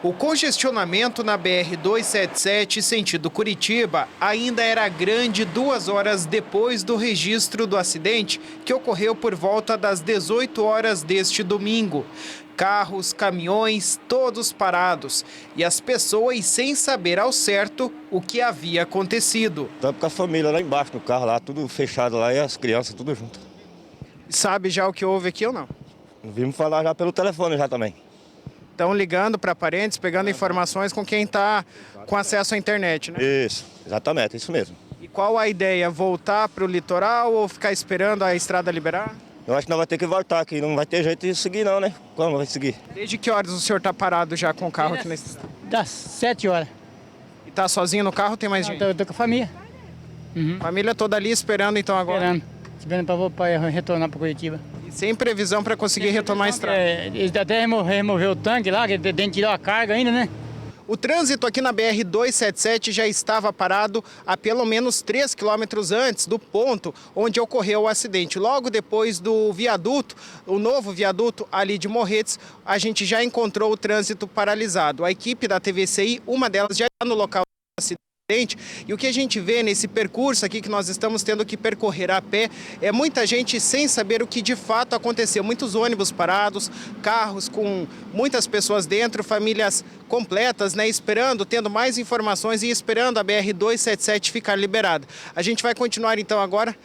O congestionamento na BR-277, sentido Curitiba, ainda era grande 2 horas depois do registro do acidente, que ocorreu por volta das 18 horas deste domingo. Carros, caminhões, todos parados. E as pessoas sem saber ao certo o que havia acontecido. Estamos com a família lá embaixo no carro, lá tudo fechado lá e as crianças tudo junto. Sabe já o que houve aqui ou não? Vimos falar já pelo telefone já também. Estão ligando para parentes, pegando informações com quem está com acesso à internet, né? Isso, exatamente, isso mesmo. E qual a ideia? Voltar para o litoral ou ficar esperando a estrada liberar? Eu acho que nós vamos ter que voltar aqui, não vai ter jeito de seguir não, né? Como vai seguir? Desde que horas o senhor está parado já com o carro aqui nesse estado? Das 7 horas. E está sozinho no carro ou tem mais gente? Eu tô com a família. Família toda ali esperando então agora? Esperando para retornar para Curitiba. E sem previsão para conseguir retomar a estrada? Eles até remover o tanque lá, que tem que tirar a carga ainda, né? O trânsito aqui na BR-277 já estava parado há pelo menos 3 quilômetros antes do ponto onde ocorreu o acidente. Logo depois do viaduto, o novo viaduto ali de Morretes, a gente já encontrou o trânsito paralisado. A equipe da TVCI, uma delas já está no local do acidente. E o que a gente vê nesse percurso aqui que nós estamos tendo que percorrer a pé é muita gente sem saber o que de fato aconteceu. Muitos ônibus parados, carros com muitas pessoas dentro, famílias completas, né, esperando, tendo mais informações e esperando a BR-277 ficar liberada. A gente vai continuar então agora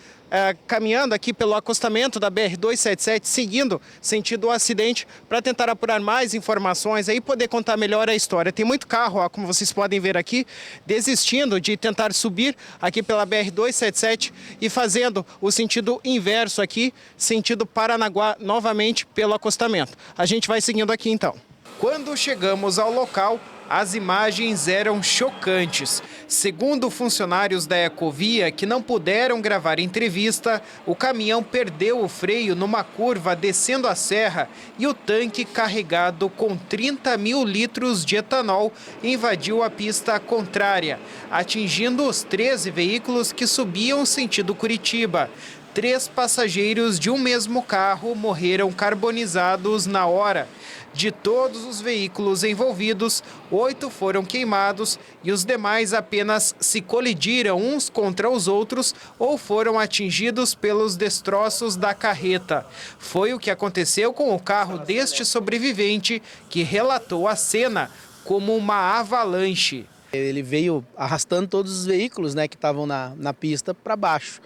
caminhando aqui pelo acostamento da BR-277, seguindo sentido o acidente, para tentar apurar mais informações e poder contar melhor a história. Tem muito carro, ó, como vocês podem ver aqui, desistindo de tentar subir aqui pela BR-277 e fazendo o sentido inverso aqui, sentido Paranaguá, novamente pelo acostamento. A gente vai seguindo aqui então. Quando chegamos ao local, as imagens eram chocantes. Segundo funcionários da Ecovia, que não puderam gravar entrevista, o caminhão perdeu o freio numa curva descendo a serra e o tanque carregado com 30 mil litros de etanol invadiu a pista contrária, atingindo os 13 veículos que subiam sentido Curitiba. 3 passageiros de um mesmo carro morreram carbonizados na hora. De todos os veículos envolvidos, 8 foram queimados e os demais apenas se colidiram uns contra os outros ou foram atingidos pelos destroços da carreta. Foi o que aconteceu com o carro deste sobrevivente, que relatou a cena como uma avalanche. Ele veio arrastando todos os veículos, né, que estavam na pista para baixo.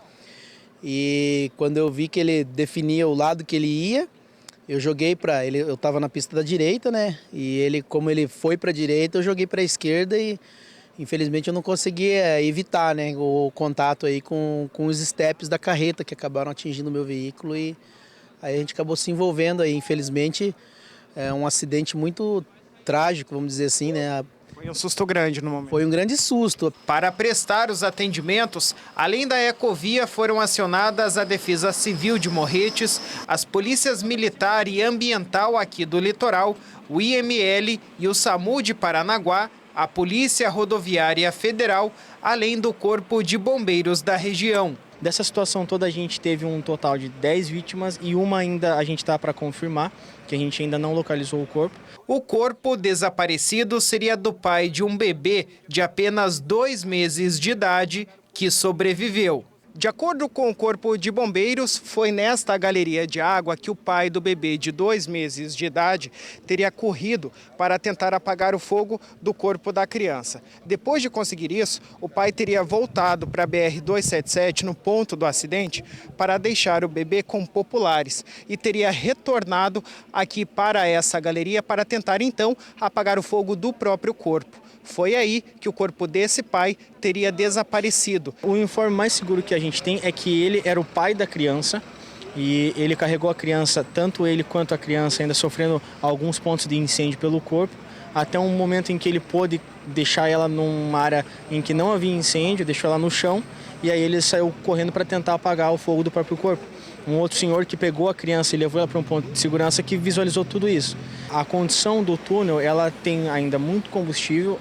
E quando eu vi que ele definia o lado que ele ia, eu joguei para ele. Eu estava na pista da direita, né? E ele, como ele foi para a direita, eu joguei para a esquerda e infelizmente eu não conseguia evitar, né, o contato aí com os estepes da carreta que acabaram atingindo o meu veículo e aí a gente acabou se envolvendo aí. Infelizmente é um acidente muito trágico, vamos dizer assim, né? Foi um susto grande no momento. Foi um grande susto. Para prestar os atendimentos, além da Ecovia, foram acionadas a Defesa Civil de Morretes, as polícias militar e ambiental aqui do litoral, o IML e o SAMU de Paranaguá, a Polícia Rodoviária Federal, além do Corpo de Bombeiros da região. Dessa situação toda a gente teve um total de 10 vítimas e uma ainda a gente está para confirmar, que a gente ainda não localizou o corpo. O corpo desaparecido seria do pai de um bebê de apenas 2 meses de idade que sobreviveu. De acordo com o Corpo de Bombeiros, foi nesta galeria de água que o pai do bebê de 2 meses de idade teria corrido para tentar apagar o fogo do corpo da criança. Depois de conseguir isso, o pai teria voltado para a BR-277 no ponto do acidente para deixar o bebê com populares e teria retornado aqui para essa galeria para tentar então apagar o fogo do próprio corpo. Foi aí que o corpo desse pai teria desaparecido. O informe mais seguro que a gente tem é que ele era o pai da criança e ele carregou a criança, tanto ele quanto a criança ainda sofrendo alguns pontos de incêndio pelo corpo, até um momento em que ele pôde deixar ela numa área em que não havia incêndio, deixou ela no chão e aí ele saiu correndo para tentar apagar o fogo do próprio corpo. Um outro senhor que pegou a criança e levou ela para um ponto de segurança que visualizou tudo isso. A condição do túnel, ela tem ainda muito combustível,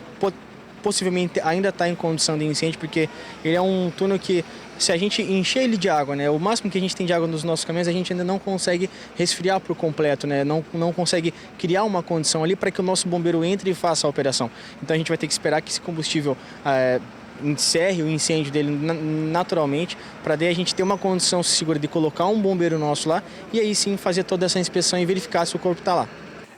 possivelmente ainda está em condição de incêndio, porque ele é um túnel que, se a gente encher ele de água, né, o máximo que a gente tem de água nos nossos caminhões, a gente ainda não consegue resfriar por completo, né, não consegue criar uma condição ali para que o nosso bombeiro entre e faça a operação. Então a gente vai ter que esperar que esse combustível encerre o incêndio dele naturalmente, para daí a gente ter uma condição segura de colocar um bombeiro nosso lá e aí sim fazer toda essa inspeção e verificar se o corpo está lá.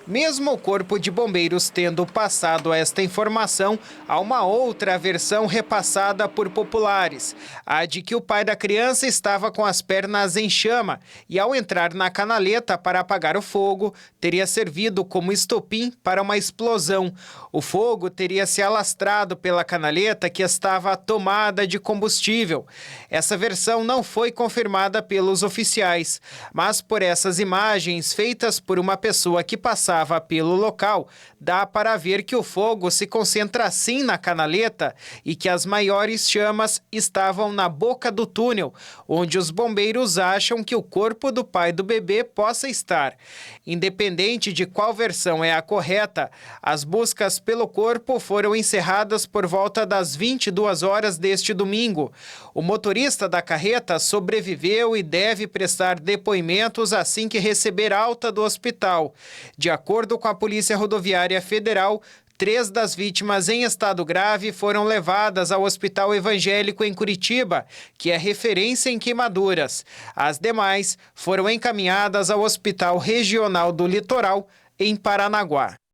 Mesmo o Corpo de Bombeiros tendo passado esta informação, há uma outra versão repassada por populares, a de que o pai da criança estava com as pernas em chama e, ao entrar na canaleta para apagar o fogo, teria servido como estopim para uma explosão. O fogo teria se alastrado pela canaleta, que estava tomada de combustível. Essa versão não foi confirmada pelos oficiais, mas por essas imagens feitas por uma pessoa que passava pelo local, dá para ver que o fogo se concentra assim na canaleta e que as maiores chamas estavam na boca do túnel, onde os bombeiros acham que o corpo do pai do bebê possa estar. Independente de qual versão é a correta, as buscas pelo corpo foram encerradas por volta das 22 horas deste domingo. O motorista da carreta sobreviveu e deve prestar depoimentos assim que receber alta do hospital. De acordo com a Polícia Rodoviária Federal, 3 das vítimas em estado grave foram levadas ao Hospital Evangélico em Curitiba, que é referência em queimaduras. As demais foram encaminhadas ao Hospital Regional do Litoral, em Paranaguá.